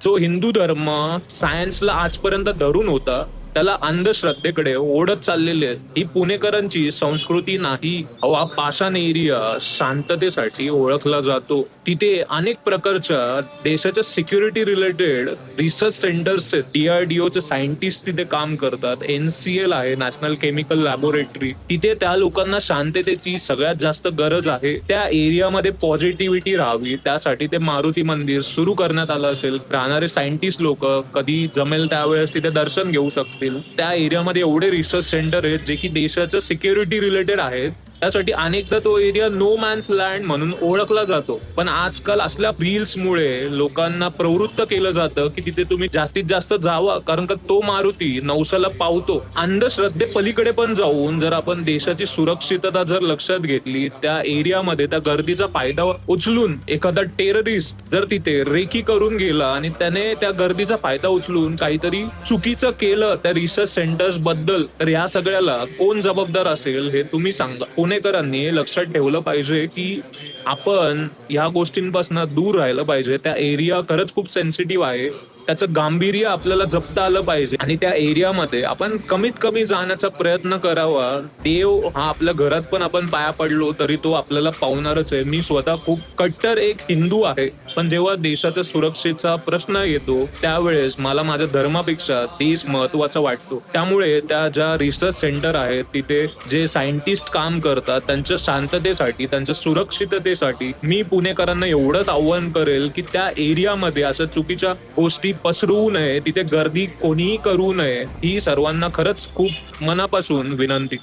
जो हिंदू धर्म सायन्सला आजपर्यंत धरून होता त्याला अंधश्रद्धेकडे ओढत चाललेले आहेत. ही पुणेकरांची संस्कृती नाही. हा पाषाण एरिया शांततेसाठी ओळखला जातो. तिथे अनेक प्रकारच्या देशाच्या सिक्युरिटी रिलेटेड रिसर्च सेंटर्स आहेत. DRDOचे सायंटिस्ट तिथे काम करतात. NCL आहे, नॅशनल केमिकल लॅबोरेटरी. तिथे त्या लोकांना शांततेची सगळ्यात जास्त गरज आहे. त्या एरियामध्ये पॉझिटिव्हिटी राहावी त्यासाठी ते मारुती मंदिर सुरू करण्यात आलं असेल. राहणारे सायंटिस्ट लोक कधी जमेल त्यावेळेस तिथे दर्शन घेऊ शकतील. त्या एरियामध्ये एवढे रिसर्च सेंटर आहेत जे की देशाच्या सिक्युरिटी रिलेटेड आहेत. त्यासाठी अनेकदा तो एरिया नो मॅन्स लँड म्हणून ओळखला जातो. पण आजकाल असल्या रील्समुळे लोकांना प्रवृत्त केलं जातं की तिथे तुम्ही जास्तीत जास्त जावा, कारण का तो मारुती नवसाला पावतो. अंधश्रद्धे पलीकडे पण जाऊन जर आपण देशाची सुरक्षितता जर लक्षात घेतली, त्या एरियामध्ये त्या गर्दीचा फायदा उचलून एखादा टेररिस्ट जर तिथे रेकी करून गेला आणि त्याने त्या गर्दीचा फायदा उचलून काहीतरी चुकीचं केलं त्या रिसर्च सेंटर्स बद्दल, तर या सगळ्याला कोण जबाबदार असेल हे तुम्ही सांगा. पुणेकरांनी लक्षात ठेवलं पाहिजे की आपण या गोष्टींपासून दूर राहिलं पाहिजे. त्या एरिया खरंच खूप सेन्सिटिव्ह आहे. त्याचं गांभीर्य आपल्याला जपता आलं पाहिजे आणि त्या एरियामध्ये आपण कमीत कमी जाण्याचा प्रयत्न करावा. देव हा आपल्या घरात पण आपण पाया पडलो तरी तो आपल्याला पावणारच आहे. मी स्वतः खूप कट्टर एक हिंदू आहे, पण जेव्हा देशाच्या सुरक्षेचा प्रश्न येतो त्यावेळेस मला माझ्या धर्मापेक्षा देश महत्वाचा वाटतो. त्यामुळे त्या ज्या रिसर्च सेंटर आहेत तिथे जे सायंटिस्ट काम करतात त्यांच्या शांततेसाठी, त्यांच्या सुरक्षिततेसाठी मी पुणेकरांना एवढंच आव्हान करेल की त्या एरियामध्ये अशा चुकीच्या गोष्टी पसरवू नये, तिथे गर्दी कोणीही करू नये. ही सर्वांना खरंच खूप मनापासून विनंती.